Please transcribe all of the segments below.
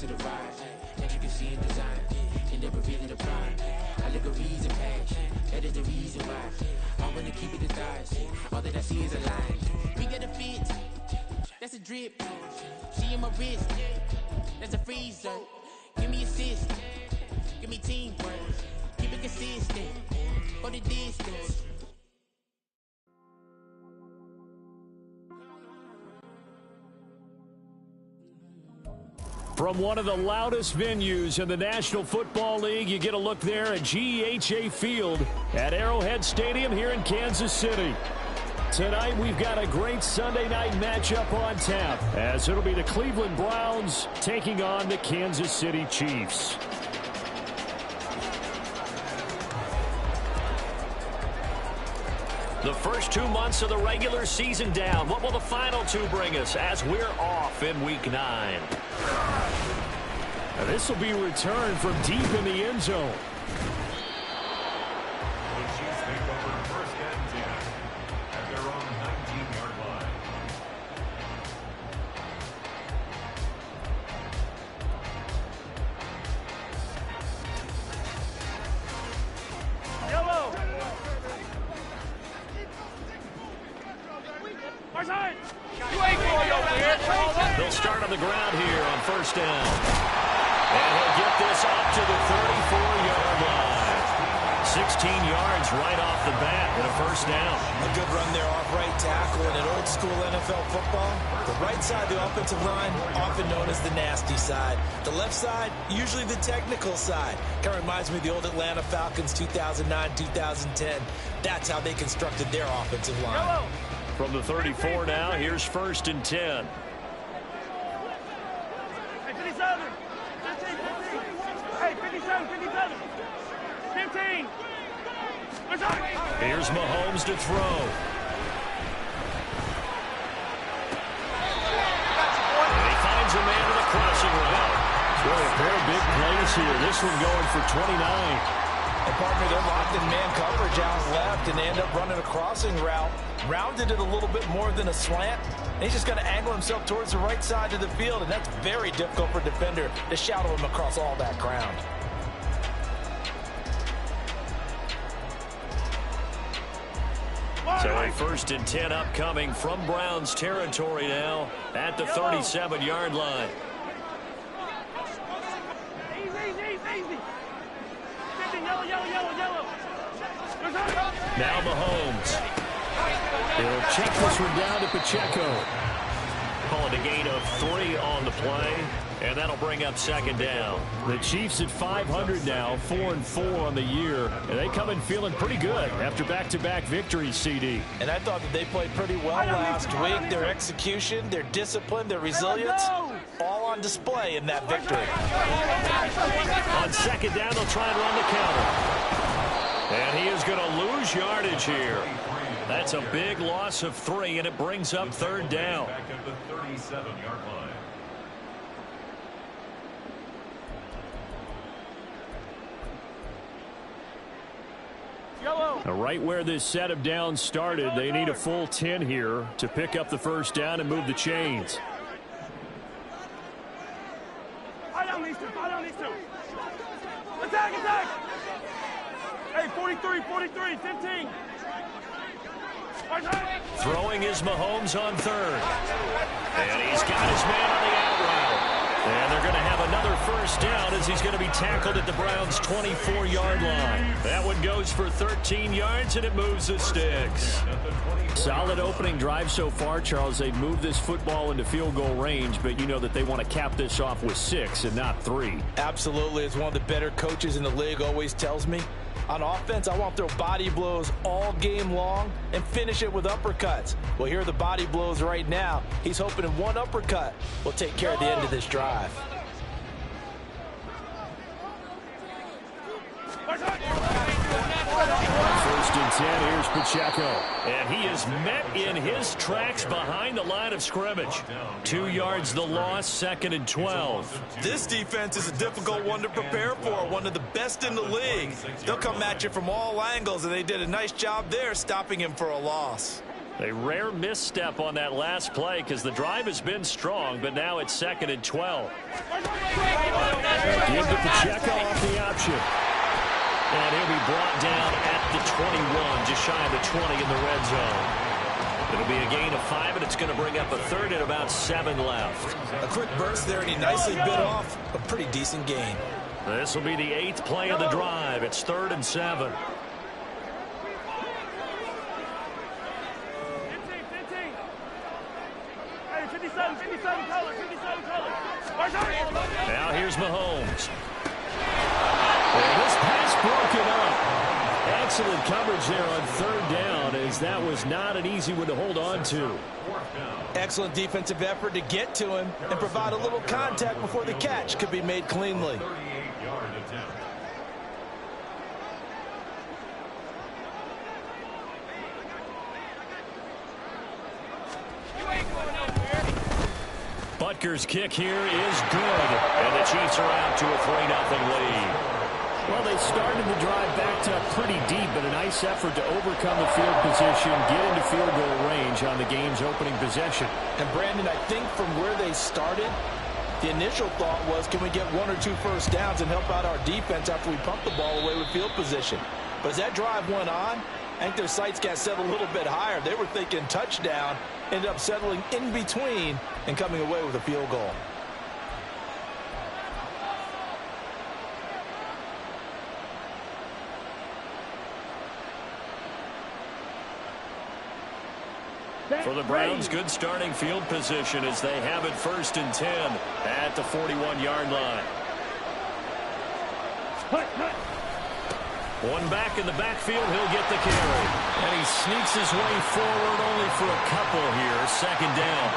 to the rise. That you can see in design, can never really define. I look a reason past, that is the reason why. I wanna keep it the thighs, all that I see is a line. We got a fit, that's a drip. She in my wrist, that's a freezer. Give me assist, give me teamwork. Keep it consistent, for the distance. From one of the loudest venues in the National Football League, you get a look there at GEHA Field at Arrowhead Stadium here in Kansas City. Tonight, we've got a great Sunday night matchup on tap, as it'll be the Cleveland Browns taking on the Kansas City Chiefs. The first 2 months of the regular season down. What will the final two bring us as we're off in Week 9? This will be returned from deep in the end zone. The Chiefs take over first and 10 at their own 19-yard line. Yellow! They'll start on the ground here on first down. And he'll get this up to the 34-yard line. 16 yards right off the bat and a first down. A good run there off right tackle in an old school NFL football. The right side of the offensive line, often known as the nasty side. The left side, usually the technical side. Kind of reminds me of the old Atlanta Falcons 2009, 2010. That's how they constructed their offensive line. From the 34 now, here's first and 10. Hey, 57. 15, 15. Hey, 57, 57. 15. Here's Mahomes to throw. And he finds a man in the crossing route. Boy, a pair of big plays here. This one going for 29. And partner, they're locked in man coverage out left, and they end up running a crossing route. Rounded it a little bit more than a slant. And he's just going to angle himself towards the right side of the field, and that's very difficult for a defender to shadow him across all that ground. So a first and 10 upcoming from Browns territory now at the 37-yard line. Easy. Yellow. Now Mahomes. He'll check this one down to Pacheco. Calling a gain of 3 on the play, and that'll bring up second down. The Chiefs at 500 now, 4-4 on the year, and they come in feeling pretty good after back-to-back victories, CD. And I thought that they played pretty well last week. Their execution, their discipline, their resilience, all on display in that victory. On second down, they'll try and run the counter. And he is going to lose yardage here. That's a big loss of 3, and it brings up third down. Back at the 37-yard line. Yellow. Now, right where this set of downs started, they need a full 10 here to pick up the first down and move the chains. I don't need to. Attack. Hey, 43, 15. Throwing is Mahomes on third. And he's got his man on the out route. And they're going to have another first down as he's going to be tackled at the Browns' 24-yard line. That one goes for 13 yards, and it moves the sticks. Solid opening drive so far, Charles. They've moved this football into field goal range, but you know that they want to cap this off with 6 and not 3. Absolutely. As one of the better coaches in the league always tells me, on offense, I want to throw body blows all game long and finish it with uppercuts. Well, here are the body blows right now. He's hoping in one uppercut will take care of the end of this drive. First and 10, here's Pacheco. And he is met in his tracks behind the line of scrimmage. 2 yards the loss, second and 12. This defense is a difficult one to prepare for, one of the best in the league. They'll come at you from all angles, and they did a nice job there stopping him for a loss. A rare misstep on that last play because the drive has been strong, but now it's 2nd and 12. Give to Pacheco off the option. And he'll be brought down at the 21, just shy of the 20 in the red zone. It'll be a gain of 5, and it's going to bring up a 3rd and about 7 left. A quick burst there, and he nicely bit off a pretty decent gain. This will be the 8th play of the drive. It's 3rd and 7. 57 color. Now here's Mahomes. And this pass broken up. Excellent coverage there on 3rd down, as that was not an easy one to hold on to. Excellent defensive effort to get to him and provide a little contact before the catch could be made cleanly. 38-yard attempt. Butker's kick here is good, and the Chiefs are out to a 3-0 lead. Well, they started the drive backed up pretty deep, but a nice effort to overcome the field position, get into field goal range on the game's opening possession. And Brandon, I think from where they started, the initial thought was, can we get 1 or 2 first downs and help out our defense after we pump the ball away with field position? But as that drive went on, I think their sights got set a little bit higher. They were thinking touchdown, ended up settling in between and coming away with a field goal. For the Browns, good starting field position as they have it 1st and 10 at the 41-yard line. One back in the backfield, he'll get the carry. And he sneaks his way forward only for a couple here. 2nd down.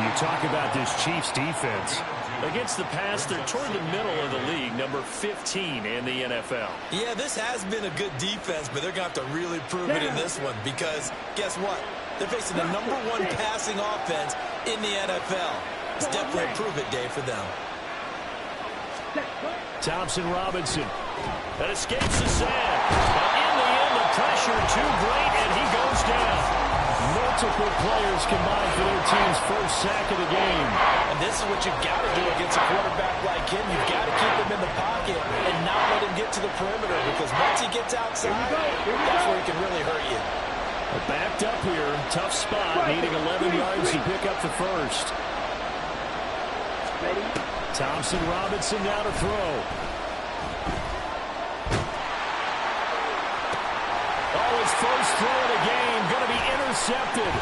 You talk about this Chiefs defense. Against the pass, they're toward the middle of the league, number 15 in the NFL. Yeah, this has been a good defense, but they're going to have to really prove it in this one because guess what? They're facing the #1 passing offense in the NFL. It's definitely a prove-it day for them. Thompson Robinson. That escapes the sack. But in the end, the pressure too great, and he goes down. Multiple players combined for their team's first sack of the game. And this is what you've got to do against a quarterback like him. You've got to keep him in the pocket and not let him get to the perimeter because once he gets outside, that's where he can really hurt you. Backed up here. Tough spot. Needing 11 yards to pick up the first. Thompson Robinson now to throw. Oh, his first throw of the game going to be intercepted.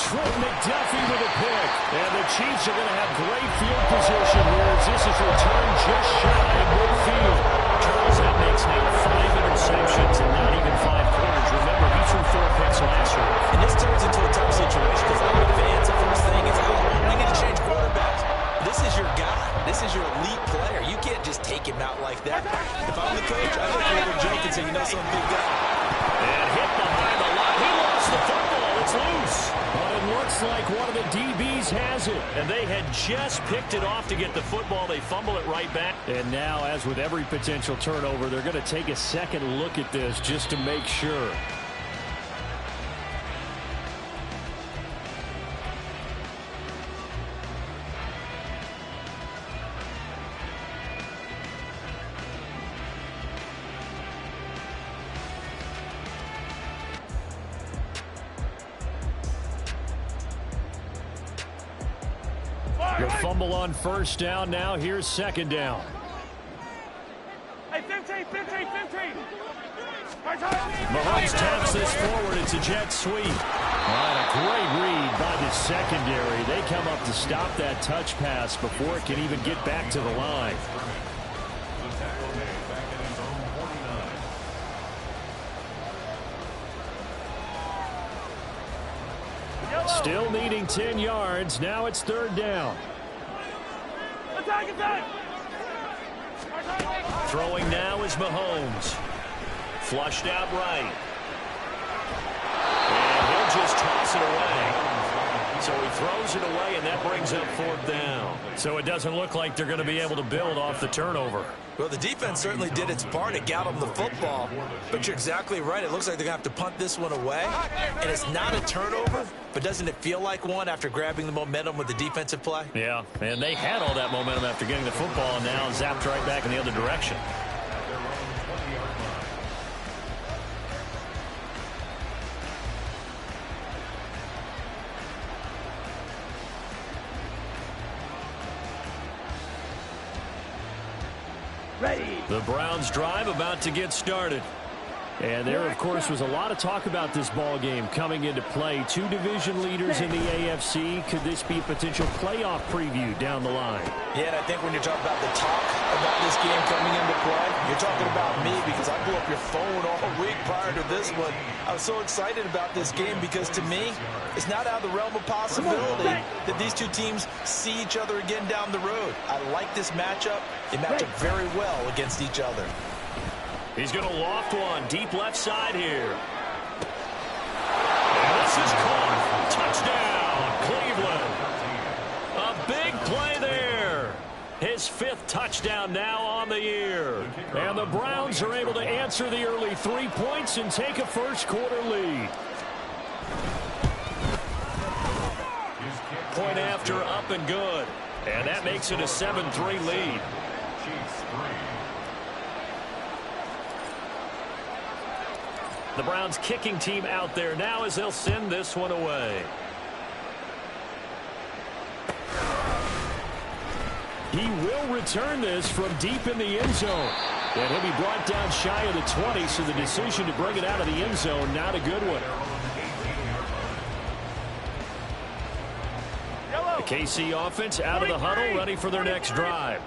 Trent McDuffie with a pick. And the Chiefs are going to have great field position here as this is returned just shy of midfield. Charles, that makes now 5 interceptions and not even 5 quarters. Remember, he threw 4 picks last year. And this turns into a tough situation because a lot of fans, the first thing is, oh, we need to change quarterbacks. This is your guy. This is your elite player. You can't just take him out like that. If I'm the coach, I look a little joke and say, you know something, big guy. And hit behind the line. He lost the football. It's loose. But it looks like one of the DBs has it. And they had just picked it off to get the football. They fumble it right back. And now, as with every potential turnover, they're going to take a second look at this just to make sure. The fumble on 1st down. Now here's 2nd down. Hey, 15. Mahomes taps this forward. It's a jet sweep. And a great read by the secondary. They come up to stop that touch pass before it can even get back to the line. The tackle made back at his own 49. Still needing 10 yards. Now it's 3rd down. Attack! Throwing now is Mahomes. Flushed out right. And he'll just toss it away. So he throws it away, and that brings up 4th down. So it doesn't look like they're going to be able to build off the turnover. Well, the defense certainly did its part to get them the football. But you're exactly right. It looks like they're going to have to punt this one away. And it's not a turnover, but doesn't it feel like one after grabbing the momentum with the defensive play? Yeah, and they had all that momentum after getting the football and now zapped right back in the other direction. The Browns drive about to get started. And there, of course, was a lot of talk about this ball game coming into play. Two division leaders in the AFC. Could this be a potential playoff preview down the line? Yeah, and I think when you're talking about the talk about this game coming into play, you're talking about me because I blew up your phone all week prior to this one. I was so excited about this game because, to me, it's not out of the realm of possibility that these two teams see each other again down the road. I like this matchup. They match up very well against each other. He's going to loft one deep left side here. And this is caught. Touchdown, Cleveland. A big play there. His 5th touchdown now on the year. And the Browns are able to answer the early 3 points and take a first-quarter lead. Point after up and good. And that makes it a 7-3 lead. The Browns kicking team out there now as they'll send this one away. He will return this from deep in the end zone. And he'll be brought down shy of the 20, so the decision to bring it out of the end zone, not a good one. The KC offense out of the huddle, ready for their next drive.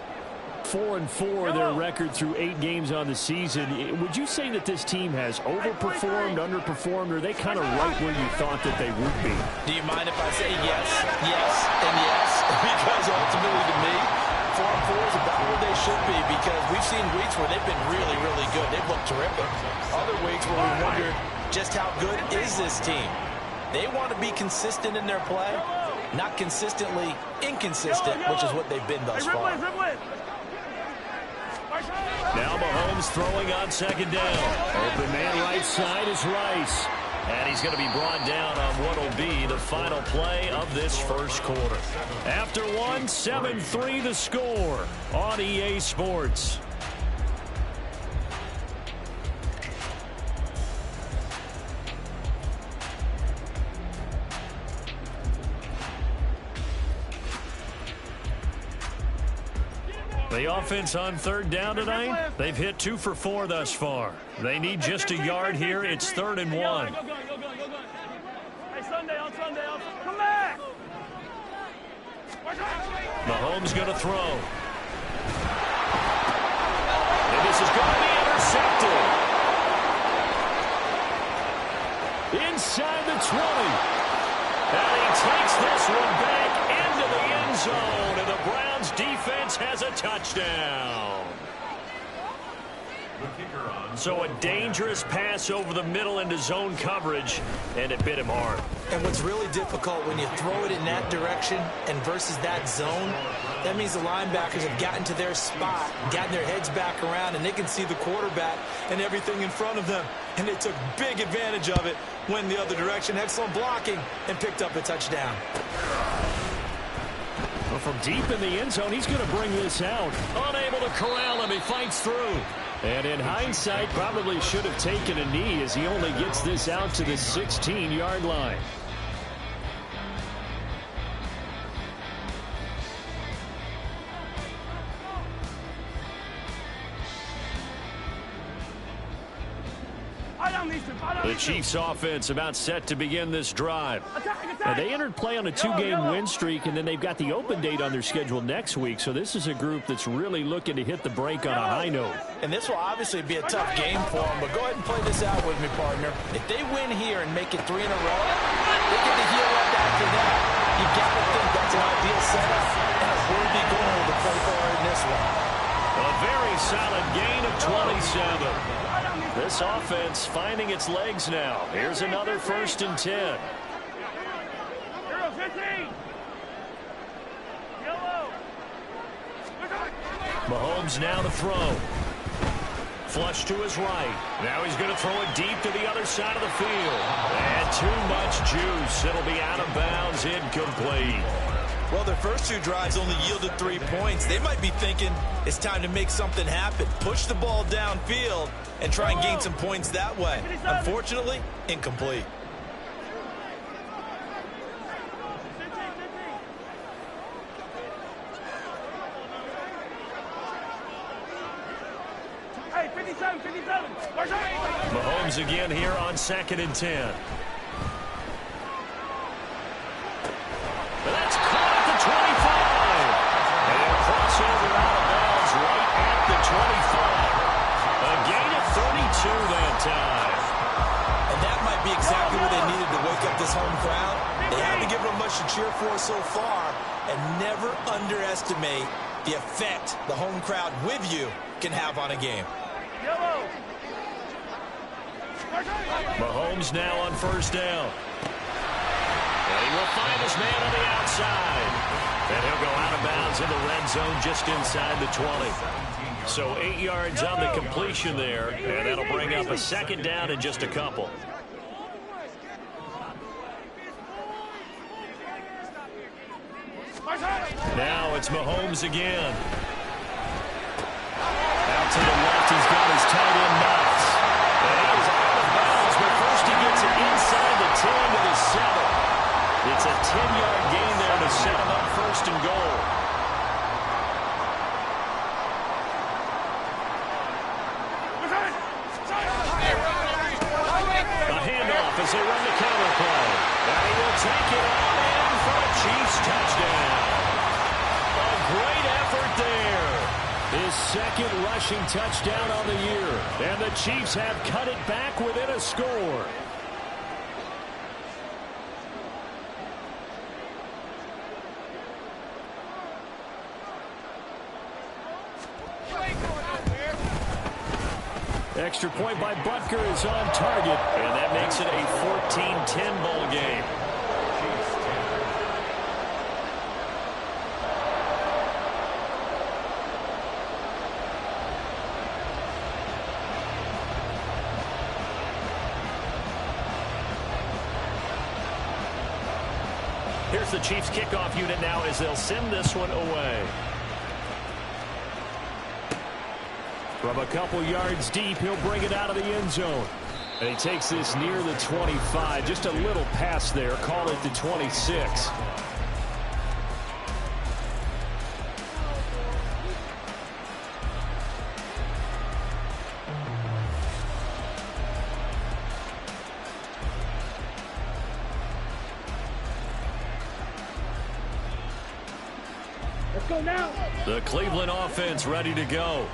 4-4 their record through 8 games on the season. Would you say that this team has overperformed, underperformed, or are they kind of right where you thought that they would be? Do you mind if I say yes, yes, and yes? Because ultimately to me, 4-4 is about where they should be because we've seen weeks where they've been really, really good. They've looked terrific. Other weeks where we wonder just how good is this team. They want to be consistent in their play, not consistently inconsistent, which is what they've been thus far. Now Mahomes throwing on second down. Open man right side is Rice. And he's going to be brought down on what will be the final play of this first quarter. After one, 7-3 the score on EA Sports. The offense on third down tonight, they've hit 2 for 4 thus far. They need just a yard here. It's 3rd and 1. Hey, Sunday, come back! Mahomes going to throw. And this is going to be intercepted. Inside the 20. And he takes this one back into the end zone. And the Browns defense has a touchdown. So a dangerous pass over the middle into zone coverage, and it bit him hard. And what's really difficult when you throw it in that direction and versus that zone, that means the linebackers have gotten to their spot, gotten their heads back around, and they can see the quarterback and everything in front of them. And they took big advantage of it, went the other direction, excellent blocking, and picked up a touchdown. Well, from deep in the end zone, he's going to bring this out. Unable to corral him, he fights through. And in hindsight, probably should have taken a knee as he only gets this out to the 16-yard line. The Chiefs offense about set to begin this drive. Now, they entered play on a 2-game win streak, and then they've got the open date on their schedule next week. So this is a group that's really looking to hit the break on a high note. And this will obviously be a tough game for them, but go ahead and play this out with me, partner. If they win here and make it 3 in a row, they get to heal up after that. You got to think that's an ideal setup and a worthy goal to play for in this one. A very solid gain of 27. This offense finding its legs now. Here's another 1st and 10. 15. Yellow. Mahomes now to throw. Flush to his right. Now he's going to throw it deep to the other side of the field. And too much juice. It'll be out of bounds, incomplete. Well, their first 2 drives only yielded 3 points. They might be thinking it's time to make something happen. Push the ball downfield and try and gain some points that way. Unfortunately, incomplete. Hey, 57, 57. Mahomes again here on 2nd and 10. That's caught at the 25. And a crossover out of bounds right at the 25. A gain of 32 that time. And that might be exactly what they needed to wake up this home crowd. They haven't given them much to cheer for so far. And never underestimate the effect the home crowd with you can have on a game. Mahomes now on 1st down. And he will find his man on the outside. And he'll go out of bounds in the red zone just inside the 20. So 8 yards on the completion there. And that'll bring up a 2nd down in just a couple. Now it's Mahomes again. Out to the left, he's got his tight end Knox. And he is out of bounds, but first he gets it inside the 10 to the 7. It's a 10-yard gain there to set him up 1st and goal. A handoff as they run the counter play. And he will take it all in for a Chiefs touchdown. A great effort there. His 2nd rushing touchdown on the year. And the Chiefs have cut it back within a score. Extra point by Butker is on target. And that makes it a 14-10 ball game. Here's the Chiefs kickoff unit now as they'll send this one away. From a couple yards deep, he'll bring it out of the end zone. And he takes this near the 25. Just a little pass there. Call it the 26. Let's go now. The Cleveland offense ready to go.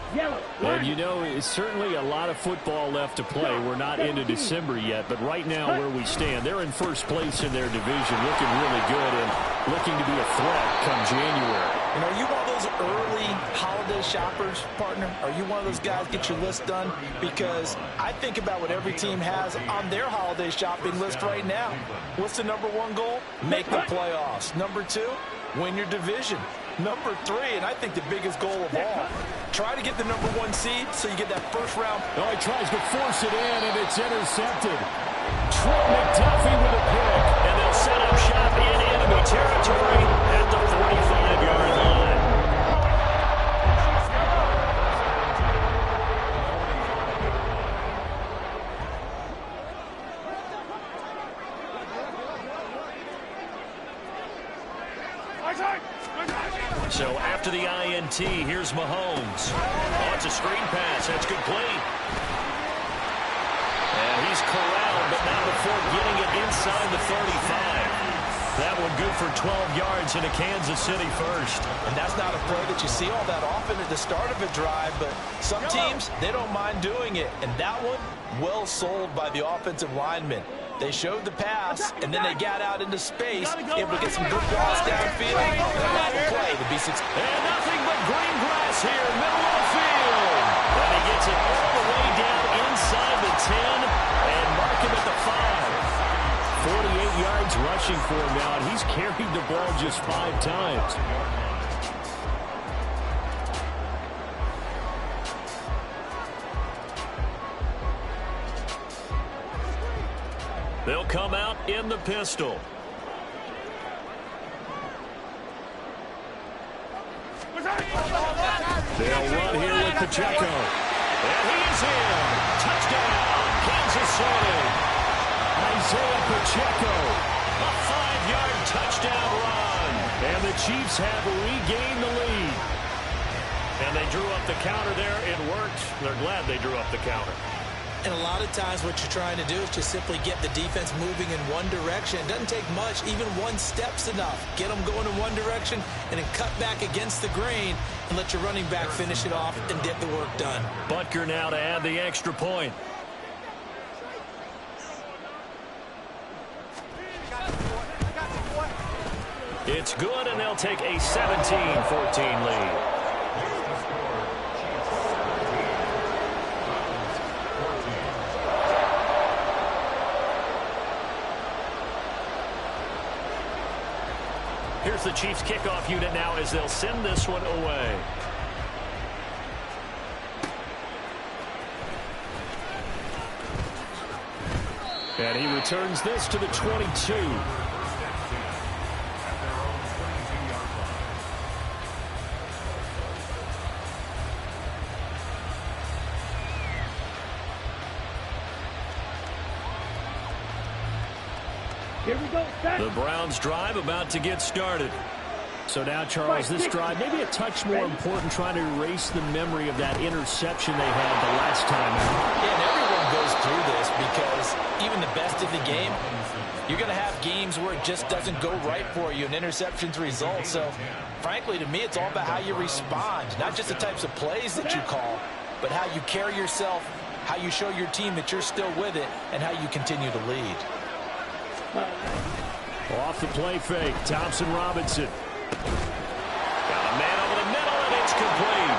And you know, it's certainly a lot of football left to play. We're not into December yet, but right now where we stand, they're in 1st place in their division, looking really good and looking to be a threat come January. And are you one of those early holiday shoppers, partner? Are you one of those guys get your list done? Because I think about what every team has on their holiday shopping list right now. What's the #1 goal? Make the playoffs. #2, win your division. #3, and I think the biggest goal of all, try to get the #1 seed so you get that 1st round. Oh, he tries to force it in, and it's intercepted. Trent McDuffie with a pick, and they'll set up shop in enemy territory at the 45-yard line. So after the INT, here's Mahomes. Oh, it's a screen pass. That's complete. And he's corralled, but not before getting it inside the 35. That one good for 12 yards into Kansas City 1st. And that's not a play that you see all that often at the start of a drive, but some teams, they don't mind doing it. And that one, well sold by the offensive lineman. They showed the pass, and then they got out into space, able to get some good balls downfield. That play to be successful. And nothing but green grass here, middle of the field. And he gets it all the way down inside the 10 and mark him at the 5. 48 yards rushing for him now, and he's carried the ball just 5 times. in the pistol. They'll run here with Pacheco. And he is in. Touchdown, Kansas City. Isaiah Pacheco, a 5-yard touchdown run. And the Chiefs have regained the lead. And they drew up the counter there. It worked. They're glad they drew up the counter. And a lot of times what you're trying to do is just simply get the defense moving in one direction. It doesn't take much. Even one step's enough. Get them going in one direction and then cut back against the grain and let your running back finish it off and get the work done. Butker now to add the extra point. It's good, and they'll take a 17-14 lead. Here's the Chiefs kickoff unit now as they'll send this one away. And he returns this to the 22. Here we go, set. The Browns drive about to get started. So now, Charles, this drive maybe a touch more important, trying to erase the memory of that interception they had the last time out. Yeah, and everyone goes through this because even the best of the game, you're going to have games where it just doesn't go right for you and interceptions result. So, frankly, to me, it's all about how you respond, not just the types of plays that you call, but how you carry yourself, how you show your team that you're still with it, and how you continue to lead. Off the play fake, Thompson Robinson. Got a man over the middle, and it's complete.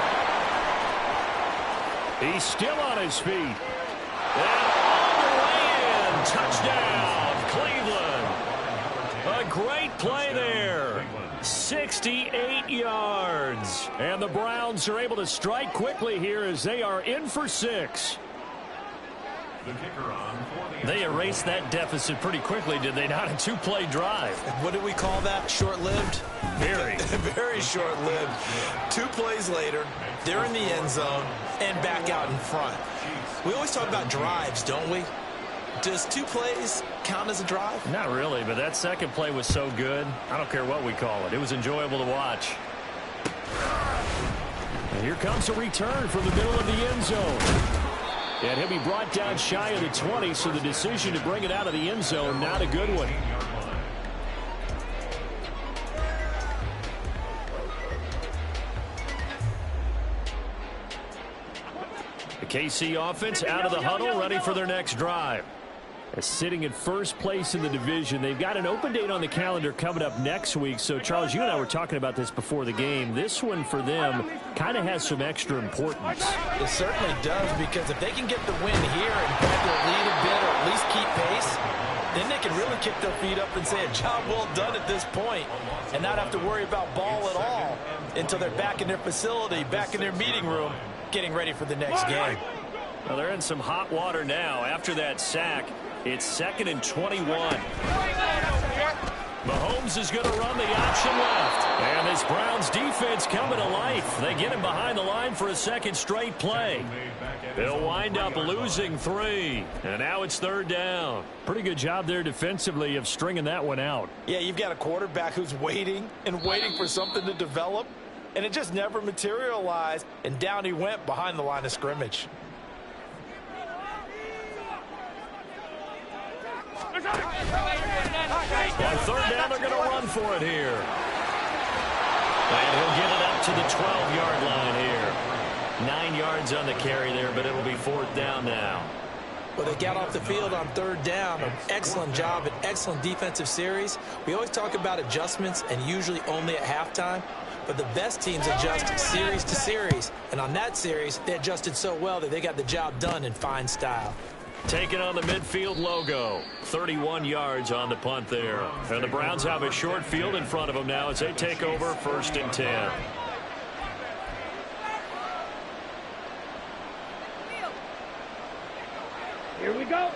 He's still on his feet. And all the way in. Touchdown, Cleveland. A great play there. 68 yards. And the Browns are able to strike quickly here as they are in for 6. They erased that deficit pretty quickly, did they not? A 2-play drive. What do we call that? Short-lived? Very. Very short-lived. 2 plays later, they're in the end zone and back out in front. We always talk about drives, don't we? Does 2 plays count as a drive? Not really, but that second play was so good. I don't care what we call it. It was enjoyable to watch. And here comes a return from the middle of the end zone. And he'll be brought down shy of the 20, so the decision to bring it out of the end zone, not a good one. The KC offense out of the huddle, ready for their next drive. Sitting in first place in the division. They've got an open date on the calendar coming up next week. So, Charles, you and I were talking about this before the game. This one for them kind of has some extra importance. It certainly does, because if they can get the win here and grab their lead a bit or at least keep pace, then they can really kick their feet up and say a job well done at this point and not have to worry about ball at all until they're back in their facility, back in their meeting room, getting ready for the next game. Well, they're in some hot water now after that sack. It's 2nd and 21. Mahomes is going to run the option left. And this Browns defense coming to life. They get him behind the line for a second straight play. They'll wind up losing 3. And now it's 3rd down. Pretty good job there defensively of stringing that one out. Yeah, you've got a quarterback who's waiting and waiting for something to develop. And it just never materialized. And down he went behind the line of scrimmage. On 3rd down, they're going to run for it here. And he'll get it up to the 12-yard line here. 9 yards on the carry there, but it'll be 4th down now. Well, they got off the field on 3rd down. An excellent job, an excellent defensive series. We always talk about adjustments and usually only at halftime. But the best teams adjust series to series. And on that series, they adjusted so well that they got the job done in fine style. Taking on the midfield logo. 31 yards on the punt there. And the Browns have a short field in front of them now as they take over 1st and 10. Here we go.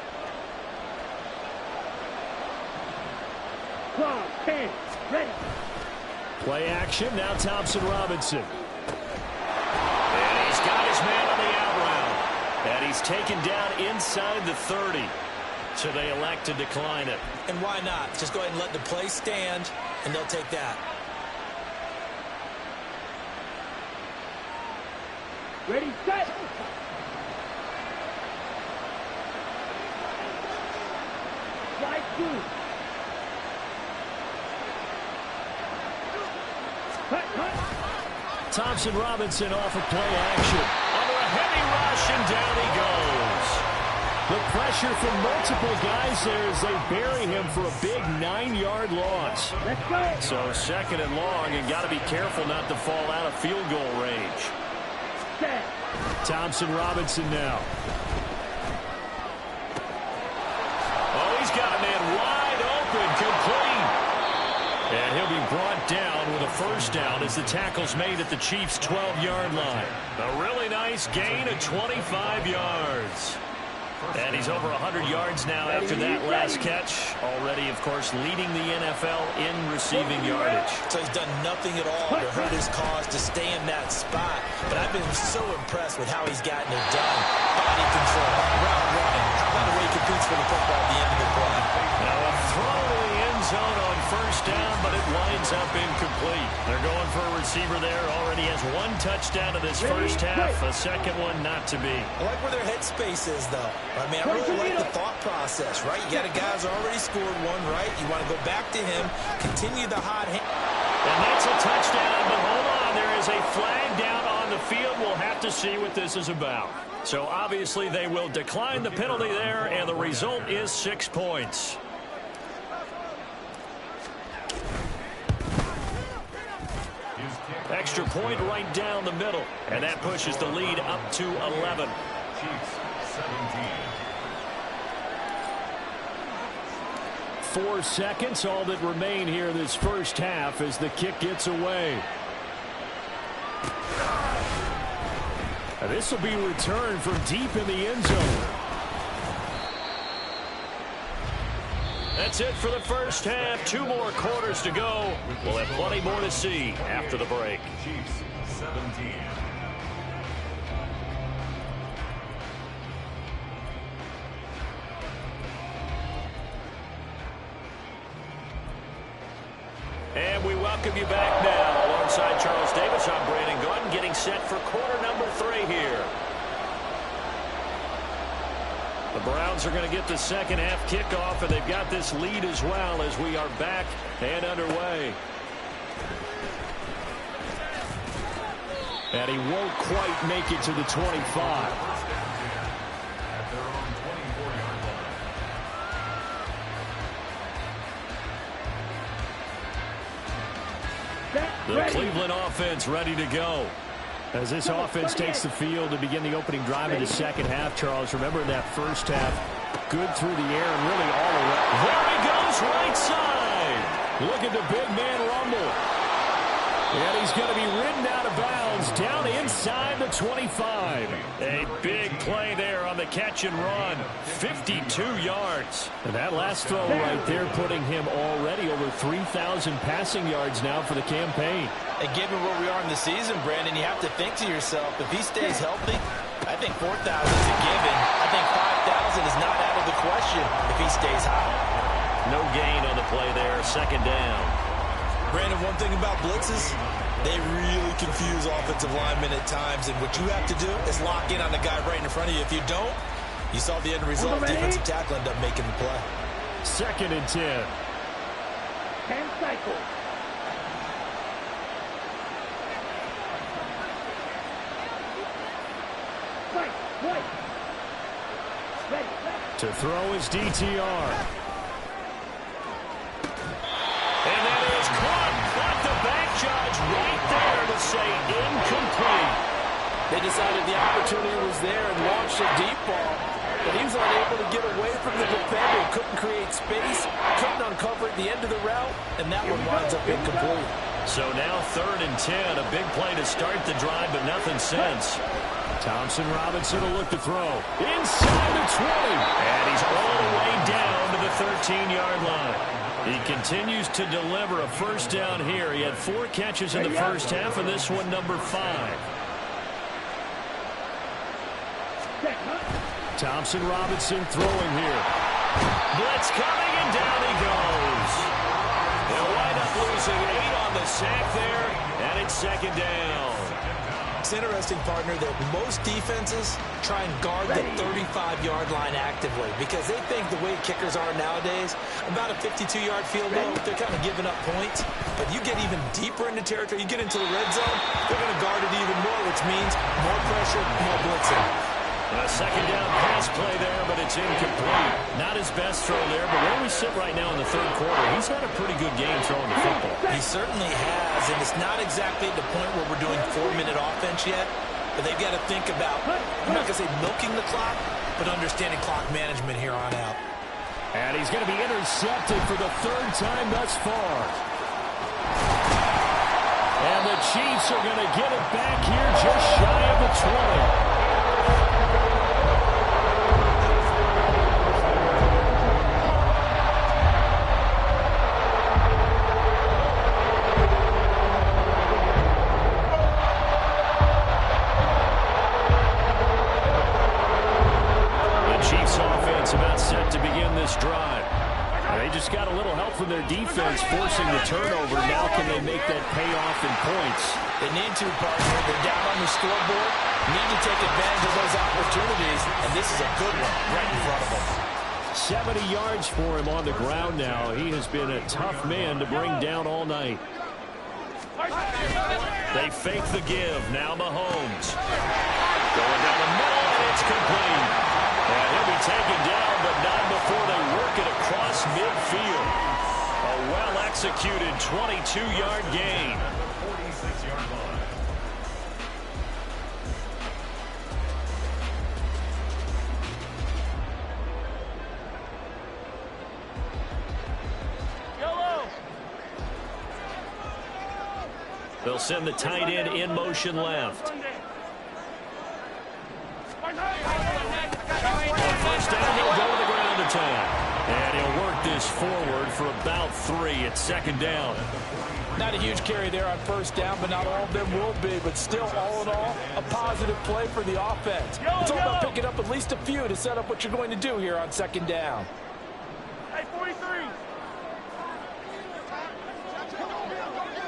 10. Ready. Play action. Now Thompson Robinson. And he's got his man on the out route. And he's taken down inside the 30. So they elect to decline it. And why not? Just go ahead and let the play stand, and they'll take that. Ready, set. Slide two. Cut. Thompson Robinson off of play action. Under a heavy rush, and down he goes. The pressure from multiple guys there as they bury him for a big 9-yard loss. Let's go. So second and long, and got to be careful not to fall out of field goal range. Set. Thompson Robinson now. Oh, he's got a man wide open, complete. And he'll be brought down with a first down as the tackle's made at the Chiefs' 12-yard line. A really nice gain of 25 yards. And he's over 100 yards now after that last catch. Already, of course, leading the NFL in receiving yardage. So he's done nothing at all to hurt his cause to stay in that spot. But I've been so impressed with how he's gotten it done. Body control, route running. How about the way he competes for the football at the end of the play? Now a throw to the end zone on first down, but it winds up incomplete. They're going for a receiver there. Already has one touchdown in this first half. A second one not to be. I like where their headspace is, though. I mean, I really like the thought process, right? You got a guy who's already scored one, right? You want to go back to him, continue the hot hand. And that's a touchdown, but hold on. There is a flag down on the field. We'll have to see what this is about. So obviously they will decline the penalty there, and the result is 6 points. Extra point right down the middle, and that pushes the lead up to 11. Chiefs 17. 4 seconds, all that remain here this first half as the kick gets away. And this will be returned from deep in the end zone. That's it for the first half. 2 more quarters to go. We'll have plenty more to see after the break. Chiefs 17. And we welcome you back now. Alongside Charles Davis, I'm Brandon Gordon, getting set for quarter number 3 here. The Browns are going to get the second half kickoff, and they've got this lead as well as we are back and underway. And he won't quite make it to the 25. At their own 24-yard line. The Cleveland offense ready to go. As this offense takes the field to begin the opening drive of the second half, Charles, remember in that first half, good through the air and really all around. There he goes, right side. Look at the big man rumble. And he's going to be ridden out of bounds down inside the 25. A big play there on the catch and run. 52 yards. And that last throw right there putting him already over 3,000 passing yards now for the campaign. And given where we are in the season, Brandon, you have to think to yourself, if he stays healthy, I think 4,000 is a given. I think 5,000 is not out of the question if he stays hot. No gain on the play there. Second down. Brandon, one thing about blitzes, they really confuse offensive linemen at times, and what you have to do is lock in on the guy right in front of you. If you don't, you saw the end result. Defensive tackle end up making the play. Second and 10. 10 cycles. Right. Ready. To throw his DTR. And that is caught. Got the back judge right there to say incomplete. They decided the opportunity was there and launched a deep ball, but he was unable to get away from the defender. Couldn't create space, couldn't uncover at the end of the route, and that one winds up incomplete. So now 3rd and 10. A big play to start the drive, but nothing since. Thompson Robinson will look to throw. Inside the 20. And he's all the way down to the 13-yard line. He continues to deliver a first down here. He had 4 catches in the first half, and this one number 5. Thompson Robinson throwing here. Blitz coming, and down he goes. They'll wind up losing 8 on the sack there, and it's second down. It's interesting, partner, that most defenses try and guard the 35-yard line actively because they think the way kickers are nowadays, about a 52-yard field goal, they're kind of giving up points. But you get even deeper into territory, you get into the red zone, they're going to guard it even more, which means more pressure, more blitzing. A second down pass play there, but it's incomplete. Not his best throw there, but where we sit right now in the third quarter, he's had a pretty good game throwing the football. He certainly has, and it's not exactly at the point where we're doing 4-minute offense yet, but they've got to think about, I'm not going to say milking the clock, but understanding clock management here on out. And he's going to be intercepted for the 3rd time thus far. And the Chiefs are going to get it back here just shy of the 20. About set to begin this drive. They just got a little help from their defense forcing the turnover. Now can they make that pay off in points? They need to, partner. They're down on the scoreboard. Need to take advantage of those opportunities, and this is a good one right in front of them. 70 yards for him on the ground now. He has been a tough man to bring down all night. They fake the give. Now Mahomes. Going down the middle, and it's complete. And he'll be taken down, but not before they work it across midfield. A well-executed 22-yard gain. 46-yard line. They'll send the tight end in motion left. On first down, he'll go to the ground attack. And he'll work this forward for about 3 at second down. Not a huge carry there on first down, but not all of them will be. But still, all in all, a positive play for the offense. It's all about picking up at least a few to set up what you're going to do here on second down. Hey, 43.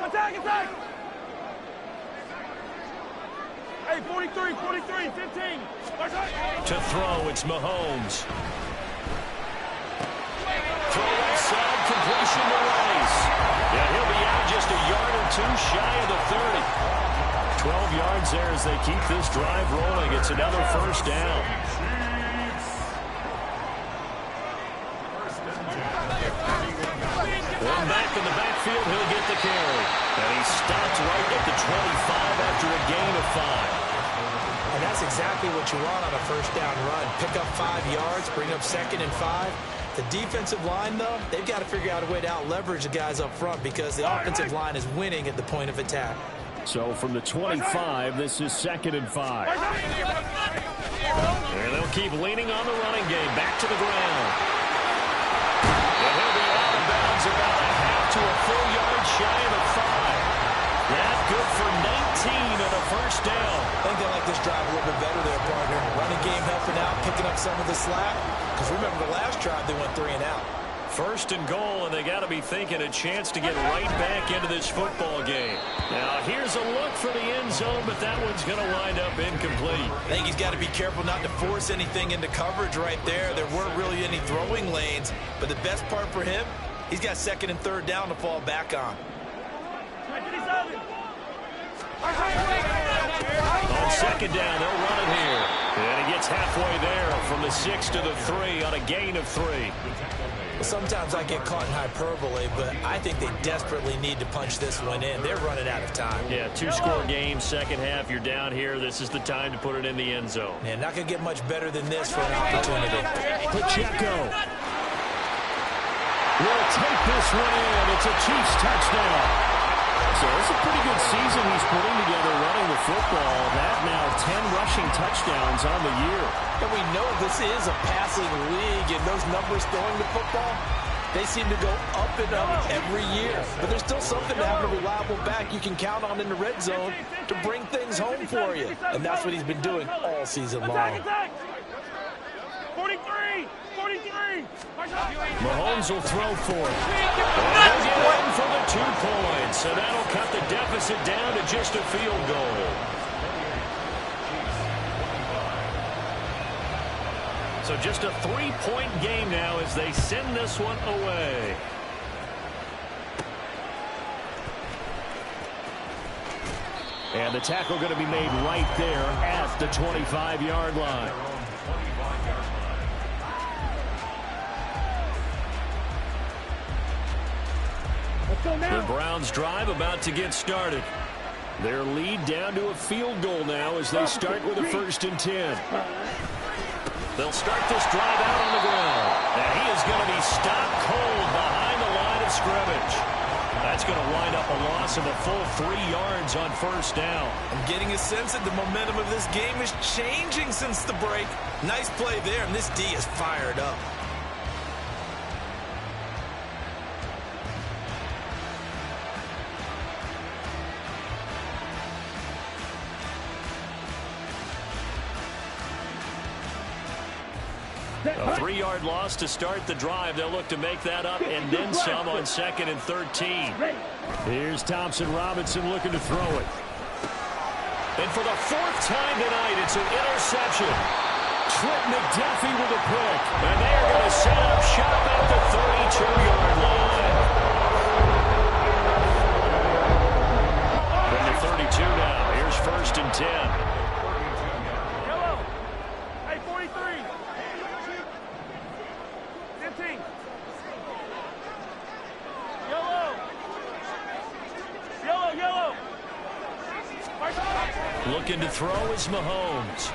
Attack. Hey, 43, 15. To throw, it's Mahomes. Throw left side, completion to Rice. Yeah, he'll be out just a yard or 2 shy of the 30. 12 yards there as they keep this drive rolling. It's another first down. One back in the backfield, he'll get the carry. And he stopped right at the 25 after a gain of 5. And that's exactly what you want on a first down run. Pick up 5 yards, bring up 2nd and 5. The defensive line, though, they've got to figure out a way to out-leverage the guys up front because the offensive line is winning at the point of attack. So from the 25, this is 2nd and 5. And they'll keep leaning on the running game. Back to the ground. And he'll be out of bounds about a half to a full yard shy of the 5. That's good for 19 and a first down. I think they like this drive a little bit better there, partner. Running game helping out, picking up some of the slack. Because remember the last drive, they went 3 and out. First and goal, and they got to be thinking a chance to get right back into this football game. Now, here's a look for the end zone, but that one's going to wind up incomplete. I think he's got to be careful not to force anything into coverage right there. There weren't really any throwing lanes, but the best part for him, he's got 2nd and 3rd down to fall back on. On second down, they'll run it here. And he gets halfway there from the 6 to the 3 on a gain of 3. Sometimes I get caught in hyperbole, but I think they desperately need to punch this one in. They're running out of time. Yeah, 2-score game, second half, you're down here. This is the time to put it in the end zone. Yeah, not going to get much better than this for an opportunity. Pacheco will take this one in. It's a Chiefs touchdown. So it's a pretty good season he's putting together running the football. That now 10 rushing touchdowns on the year. And we know this is a passing league, and those numbers throwing the football, They seem to go up and up every year. But there's still something to having a reliable back you can count on in the red zone to bring things home for you. And that's what he's been doing all season long. 43! 43! Mahomes will throw for it. He'll get in for the 2 points, and that'll cut the deficit down to just a field goal. So just a 3-point game now as they send this one away. And the tackle going to be made right there at the 25-yard line. The Browns drive about to get started. Their lead down to a field goal now as they start with a 1st and 10. They'll start this drive out on the ground. And he is going to be stopped cold behind the line of scrimmage. That's going to wind up a loss of a full 3 yards on 1st down. I'm getting a sense that the momentum of this game is changing since the break. Nice play there, and this D is fired up. A 3-yard loss to start the drive. They'll look to make that up and then some on 2nd and 13. Here's Thompson Robinson looking to throw it. And for the 4th time tonight, it's an interception. Trent McDuffie with a pick. And they're going to set up shop at the 32-yard line. From the 32 now, here's 1st and 10. Yellow. Hey, 43. 15. Yellow. Yellow, yellow. Looking to throw is Mahomes.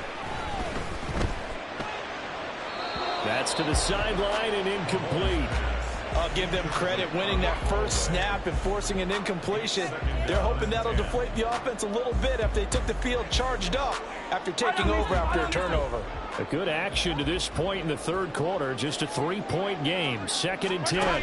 That's to the sideline and incomplete. I'll give them credit winning that first snap and forcing an incompletion. They're hoping that'll deflate the offense a little bit after they took the field charged up after taking over after a turnover. A good action to this point in the 3rd quarter. Just a 3-point game. 2nd and 10. Now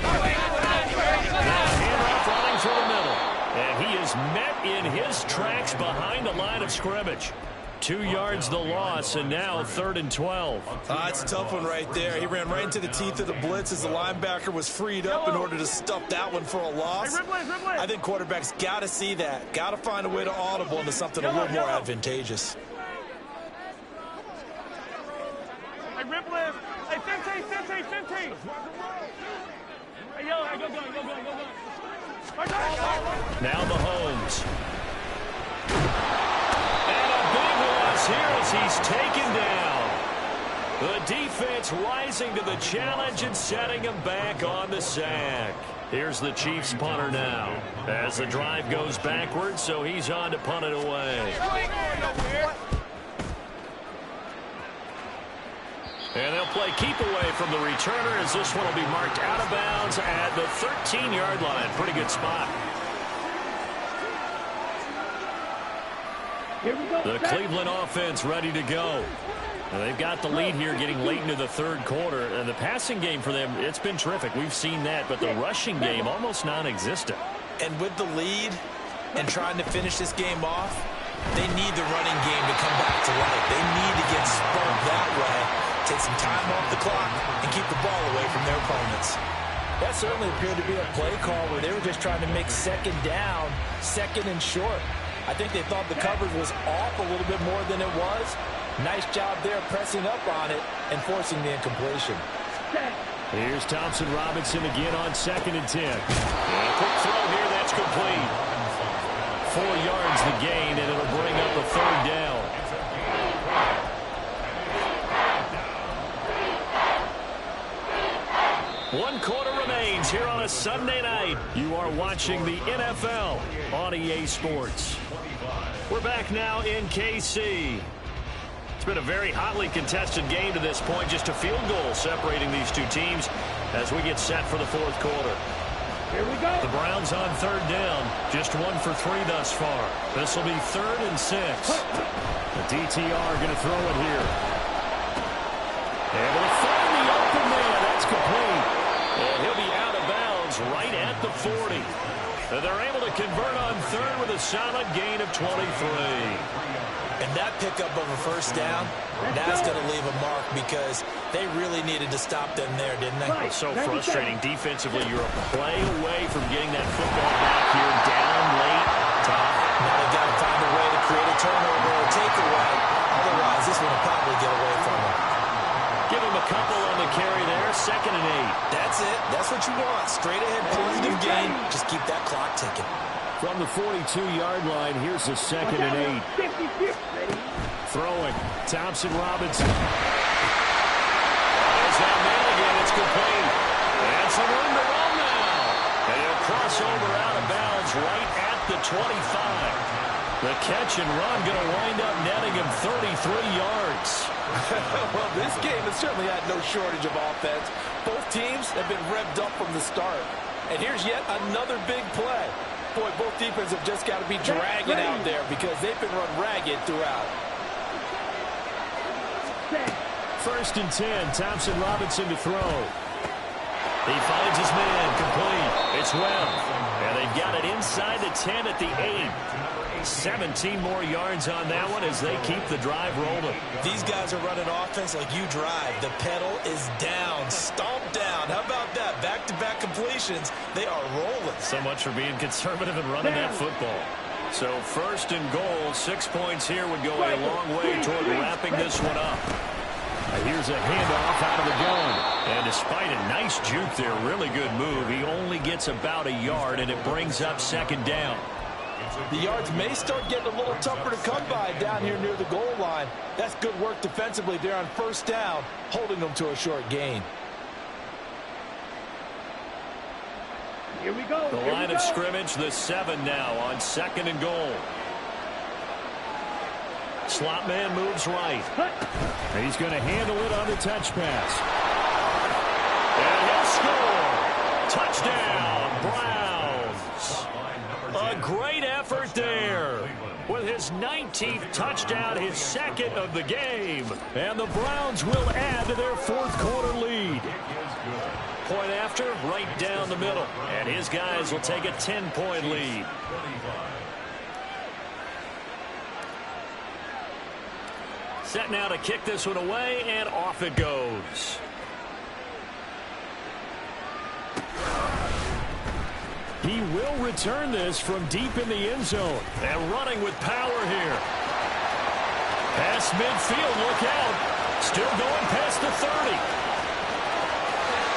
handoff running through the middle. And he is met in his tracks behind the line of scrimmage. 2 yards the loss, and now 3rd and 12. It's a tough one right there. He ran right into the teeth of the blitz as the linebacker was freed up in order to stuff that one for a loss. I think quarterbacks got to see that. Got to find a way to audible into something a little more advantageous. Hey, rip lift. Hey, 15, 15, 15. Hey, yellow, go. Now Mahomes. And a big loss here as he's taken down. The defense rising to the challenge and setting him back on the sack. Here's the Chiefs punter now. As the drive goes backwards, so he's on to punt it away. And they'll play keep away from the returner as this one will be marked out of bounds at the 13-yard line. Pretty good spot. The Cleveland offense ready to go. And they've got the lead here getting late into the 3rd quarter. And the passing game for them, it's been terrific. We've seen that, but the rushing game almost non-existent. And with the lead and trying to finish this game off, they need the running game to come back to life. They need to get spurred that way. Take some time off the clock and keep the ball away from their opponents. That certainly appeared to be a play call where they were just trying to make 2nd down, 2nd and short. I think they thought the coverage was off a little bit more than it was. Nice job there pressing up on it and forcing the incompletion. Here's Thompson Robinson again on 2nd and 10. And a quick throw here, that's complete. 4 yards the gain, and it'll bring up a 3rd down. One quarter remains here on a Sunday night. You are watching the NFL on EA Sports. We're back now in KC. It's been a very hotly contested game to this point. Just a field goal separating these two teams as we get set for the 4th quarter. Here we go. The Browns on 3rd down. Just 1 for 3 thus far. This will be 3rd and 6. The DTR going to throw it here. Able to find the open man. That's complete. And he'll be out right at the 40. And they're able to convert on third with a solid gain of 23. And that pickup of a first down, that's going to leave a mark because they really needed to stop them there, didn't they? It's so frustrating. Defensively, you're a play away from getting that football back here down late. Tough. Now they've got to find a way to create a turnover or takeaway. Otherwise, this one will probably get away from them. Give him a couple on the carry there. 2nd and 8. That's it. That's what you want. Straight ahead, positive gain. Just keep that clock ticking. From the 42-yard line, here's the 2nd and 8. Throwing. Thompson Robinson. There's that man again. It's complete. And some room to run now. And he'll cross over out of bounds right at the 25. The catch and run going to wind up netting him 33 yards. Well, this game has certainly had no shortage of offense. Both teams have been revved up from the start. And here's yet another big play. Boy, both defenses have just got to be dragging out there because they've been run ragged throughout. 1st and 10. Thompson Robinson to throw. He finds his man complete. It's Webb. And they've got it inside the 10 at the 8. 17 more yards on that one as they keep the drive rolling. These guys are running offense like you drive. The pedal is down, stomped down. How about that? Back-to-back completions. They are rolling. So much for being conservative and running that football. So 1st and goal, 6 points here would go a long way toward wrapping this one up. Here's a handoff out of the gun. And despite a nice juke there, really good move, he only gets about a yard, and it brings up 2nd down. The yards may start getting a little tougher to come by down here near the goal line. That's good work defensively there on 1st down, holding them to a short gain. Here we go. The line of scrimmage, the 7 now on 2nd and goal. Slot man moves right. And he's going to handle it on the touch pass. And he'll score. Touchdown, Browns. A great effort there. With his 19th touchdown, his 2nd of the game. And the Browns will add to their 4th quarter lead. Point after, right down the middle. And his guys will take a 10-point lead. Set now to kick this one away, and off it goes. He will return this from deep in the end zone. And running with power here. Past midfield, look out. Still going past the 30.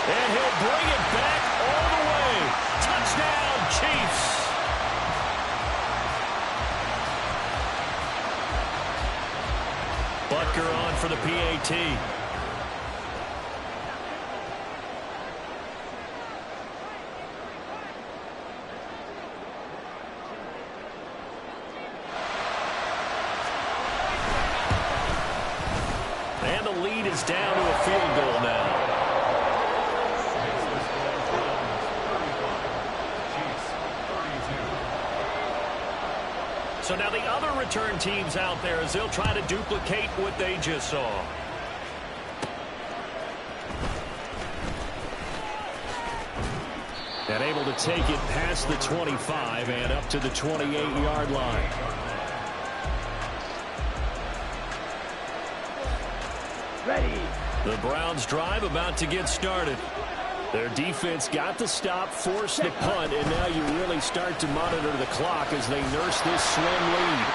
And he'll bring it back all the way. Touchdown, Chiefs. Butker on for the PAT. And the lead is down to a field goal now. So now the other return teams out there as they'll try to duplicate what they just saw. And able to take it past the 25 and up to the 28-yard line. Ready. The Browns drive about to get started. Their defense got the stop, forced the punt, and now you really start to monitor the clock as they nurse this slim lead.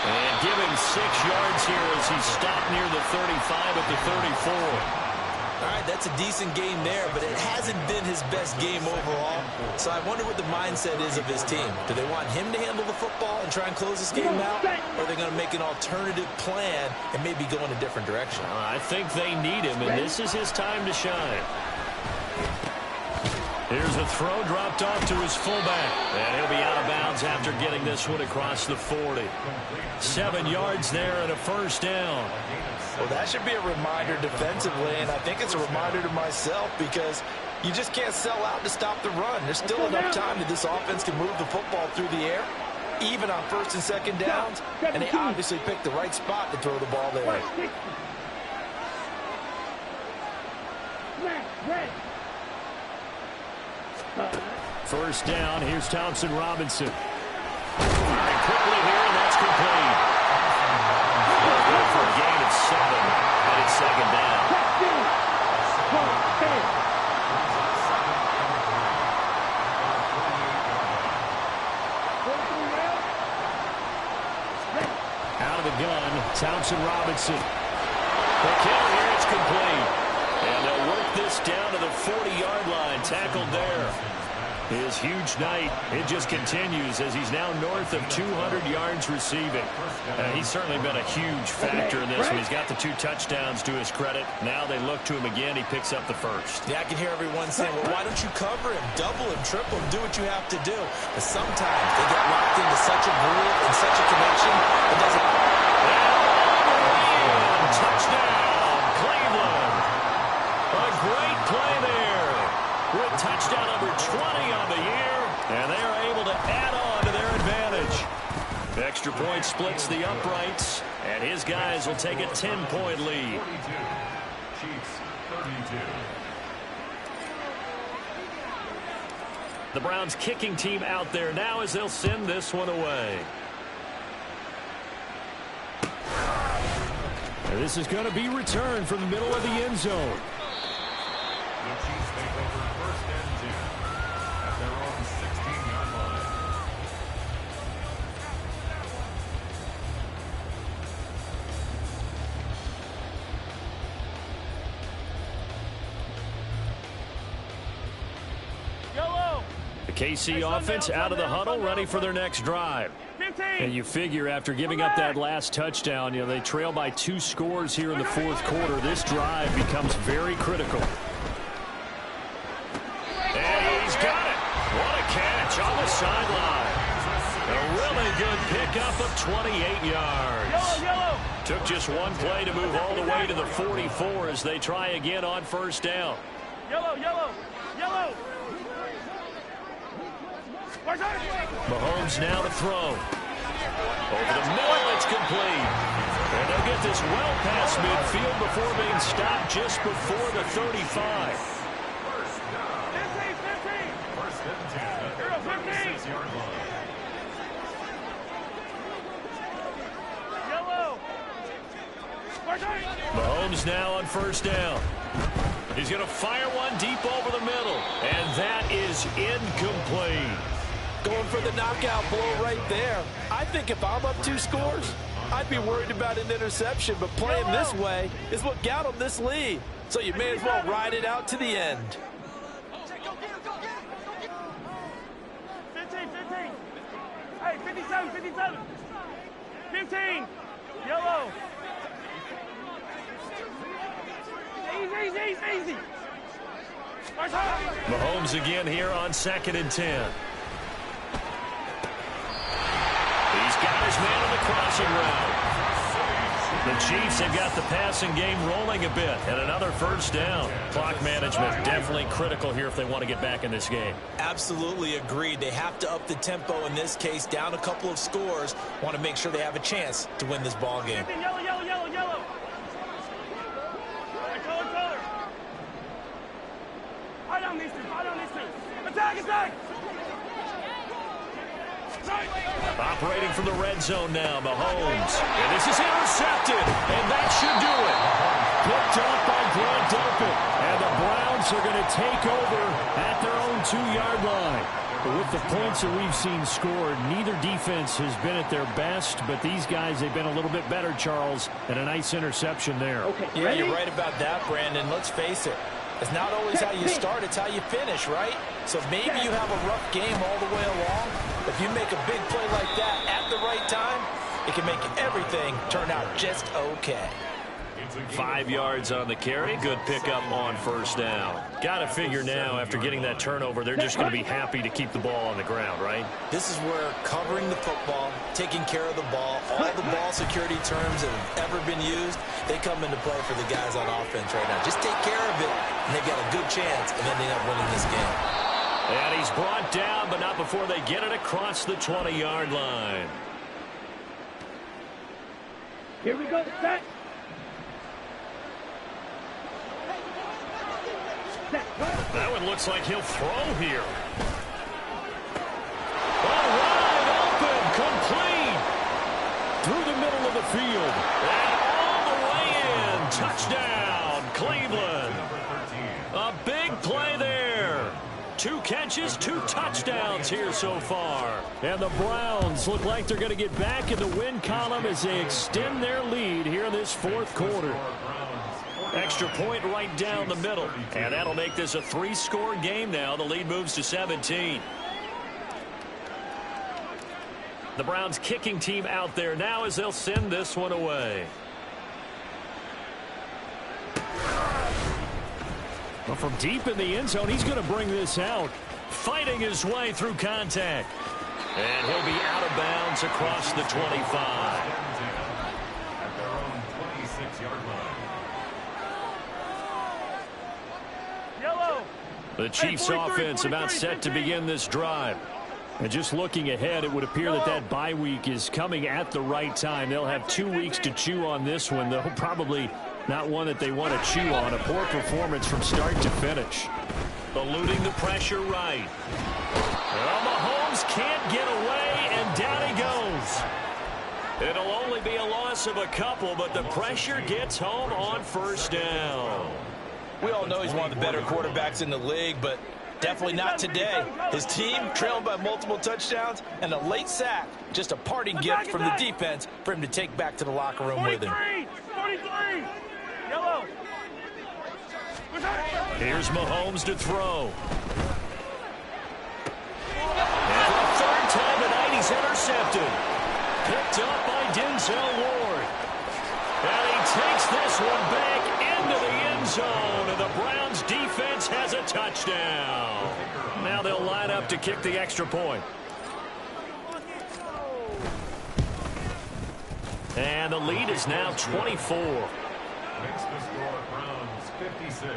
And give him 6 yards here as he stopped near the 35 at the 34. All right, that's a decent game there, but it hasn't been his best game overall. So I wonder what the mindset is of his team. Do they want him to handle the football and try and close this game out? Or are they going to make an alternative plan and maybe go in a different direction? I think they need him, and this is his time to shine. Here's a throw dropped off to his fullback. And he'll be out of bounds after getting this one across the 40. 7 yards there and a first down. Well, that should be a reminder defensively, and I think it's a reminder to myself because you just can't sell out to stop the run. There's still enough time that this offense can move the football through the air, even on 1st and 2nd downs, and they obviously picked the right spot to throw the ball there. First down, here's Thompson Robinson. Firing quickly here, and that's complete. Good for a gain of 7, and it's second down. Out of the gun, Thompson Robinson. The kill here, it's complete. And they'll work this down to the 40-yard line, tackled there. His huge night, it just continues as he's now north of 200 yards receiving. He's certainly been a huge factor in this one. He's got the 2 touchdowns to his credit. Now they look to him again. He picks up the first. Yeah, I can hear everyone saying, well, why don't you cover him, double him, triple him, do what you have to do. But sometimes they get locked into such a groove and such a connection, it doesn't... Touchdown, Cleveland. A great play there with touchdown number 20 on the year, and they are able to add on to their advantage. Extra point splits the uprights, and his guys will take a 10-point lead. 42. Chiefs 32. The Browns kicking team out there now as they'll send this one away. And this is going to be returned from the middle of the end zone. The Chiefs take over first and 10 at their own 16-yard line. Yellow. The KC offense out of the huddle, ready for their next drive. 15. And you figure after giving up that last touchdown, you know, they trail by 2 scores here in the fourth quarter. This drive becomes very critical. And he's got it. What a catch on the sideline. A really good pickup of 28 yards. Yellow. Took just one play to move all the way to the 44 as they try again on first down. Yellow. Mahomes now to throw. Over the middle, it's complete. And they'll get this well past midfield before being stopped just before the 35. 15. First and 10 at their 36-yard line. Yellow. Mahomes now on first down. He's going to fire one deep over the middle. And that is incomplete. Going for the knockout blow right there. I think if I'm up 2 scores, I'd be worried about an interception, but playing this way is what got them this lead. So you may as well ride it out to the end. 15. Hey, 57. 15. Yellow. Easy. Mahomes again here on 2nd and 10. He's got his man on the crossing route. The Chiefs have got the passing game rolling a bit, and another first down. Clock management definitely critical here if they want to get back in this game. Absolutely agreed. They have to up the tempo in this case, down a couple of scores. Want to make sure they have a chance to win this ball game. Yellow. Color. I don't need to. Attack. Operating from the red zone now, Mahomes. And this is intercepted, and that should do it. Picked off by Grant Delpit, and the Browns are going to take over at their own 2-yard line. But with the points that we've seen scored, neither defense has been at their best, but these guys, they've been a little bit better, Charles, and a nice interception there. Yeah, you're right about that, Brandon. Let's face it. It's not always how you start, it's how you finish, right? So maybe you have a rough game all the way along. If you make a big play like that at the right time, it can make everything turn out just okay. 5 yards on the carry. Good pickup on first down. Got to figure now, after getting that turnover, they're just going to be happy to keep the ball on the ground, right? This is where covering the football, taking care of the ball, all the ball security terms that have ever been used, they come into play for the guys on offense right now. Just take care of it, and they've got a good chance of ending up winning this game. And he's brought down, but not before they get it across the 20-yard line. Here we go. Set. That one looks like he'll throw here. Wide open, complete. Through the middle of the field. And all the way in. Touchdown, Cleveland. A big play there. 2 catches, 2 touchdowns here so far. And the Browns look like they're going to get back in the win column as they extend their lead here in this 4th quarter. Extra point right down the middle. And that'll make this a 3-score game now. The lead moves to 17. The Browns kicking team out there now as they'll send this one away. Well, from deep in the end zone, he's going to bring this out. Fighting his way through contact. And he'll be out of bounds across the 25. At their own 26-yard line. Yellow. The Chiefs offense about set to begin this drive. And just looking ahead, it would appear that that bye week is coming at the right time. They'll have 2 weeks to chew on this one, though probably not one that they want to chew on. A poor performance from start to finish. Eluding the pressure right. Well, Mahomes can't get away, and down he goes. It'll only be a loss of a couple, but the pressure gets home on first down. We all know he's one of the better quarterbacks in the league, but definitely not today. His team trailed by multiple touchdowns and a late sack. Just a parting gift from the defense for him to take back to the locker room with him. 43. Yellow. Here's Mahomes to throw. And for the 3rd time tonight, he's intercepted. Picked up by Denzel Ward. And he takes this one back into the end zone, and the Browns defense has a touchdown. Now they'll line up to kick the extra point. And the lead is now 24. Makes the score Browns 56,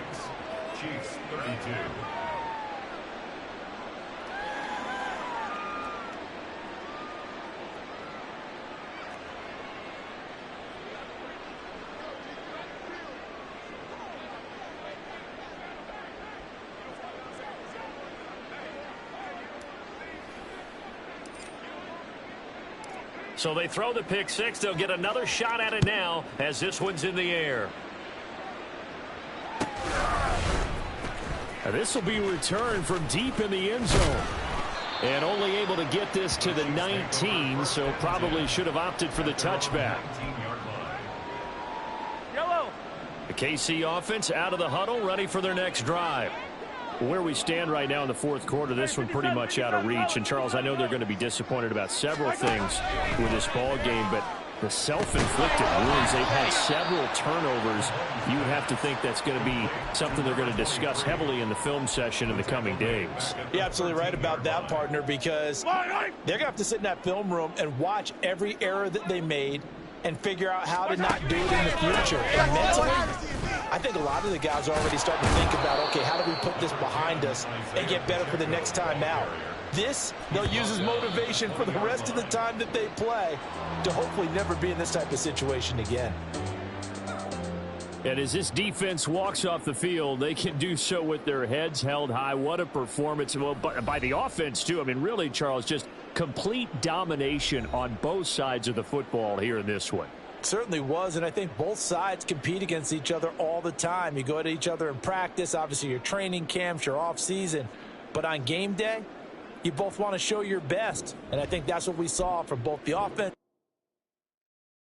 Chiefs 32. So they throw the pick 6. They'll get another shot at it now as this one's in the air. And this will be returned from deep in the end zone. And only able to get this to the 19, so probably should have opted for the touchback. Yellow. The KC offense out of the huddle, ready for their next drive. Where we stand right now in the 4th quarter, this one pretty much out of reach. And, Charles, I know they're going to be disappointed about several things with this ball game, but the self-inflicted wounds, they've had several turnovers. You would have to think that's going to be something they're going to discuss heavily in the film session in the coming days. You're absolutely right about that, partner, because they're going to have to sit in that film room and watch every error that they made and figure out how to not do it in the future. And mentally, I think a lot of the guys are already starting to think about, okay, how do we put this behind us and get better for the next time out? This, they'll use as motivation for the rest of the time that they play to hopefully never be in this type of situation again. And as this defense walks off the field, they can do so with their heads held high. What a performance. Well, by the offense, too. I mean, really, Charles, just complete domination on both sides of the football here in this one. Certainly was, and I think both sides compete against each other all the time. You go at each other in practice, obviously your training camps, your off-season. But on game day, you both want to show your best, and I think that's what we saw from both the offense